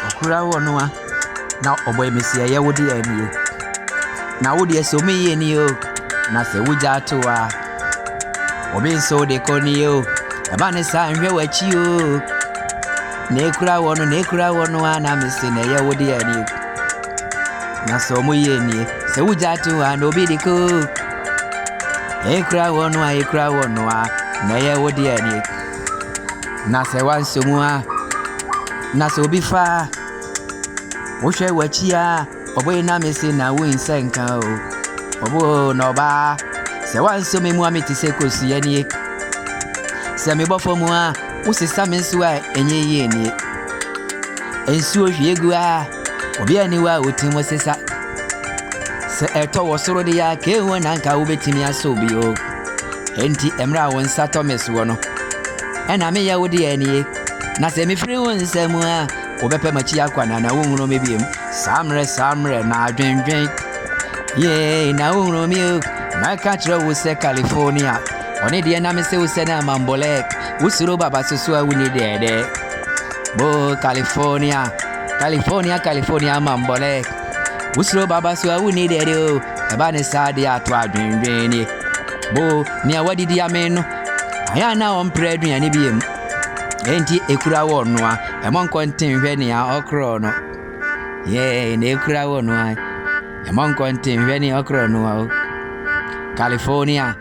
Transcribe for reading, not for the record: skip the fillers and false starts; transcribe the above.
okura wono a na oboy mesia ye wodi ani na wodi so me ye ni o na se wuja to a obi so de koni o eba ne sa nhwe wachi o na ekura wono a na mesi na ye wodi ani na so mo ye ni se wuja to a no bi de ko ekura wono a na ye wodi ani na se wanso mu a na so bi fa wo hwe wachi a oboy na mesi na win senka o obo no ba se wanso me mu ameti se kosi ye ni se me bofo mu a wo sisa me nso a enye ye ni ensu ohwiegu a obi ani wa otimo sisa se eto wo soro de ya ke ho na nka wo betimi aso bi o enti emra won sato meso no ena me ya wodi ani na se me firi won nsam a wo bepe machi akwana na wo hunu me biem samre na adwendwen ye na wo hunu me na ka tro wo se California oni de na me se wo se na mambolek wo suro baba soso a wuni de bo California mambolek wo suro baba so a wuni de o eba ne sade ato adwendwen ni bo ni awadi di ameno aya na on predun ani biem enti ekura wono a emon kontin hwe ne a okro no ye ne ekura wono a emon kontin hwe ne okro no a California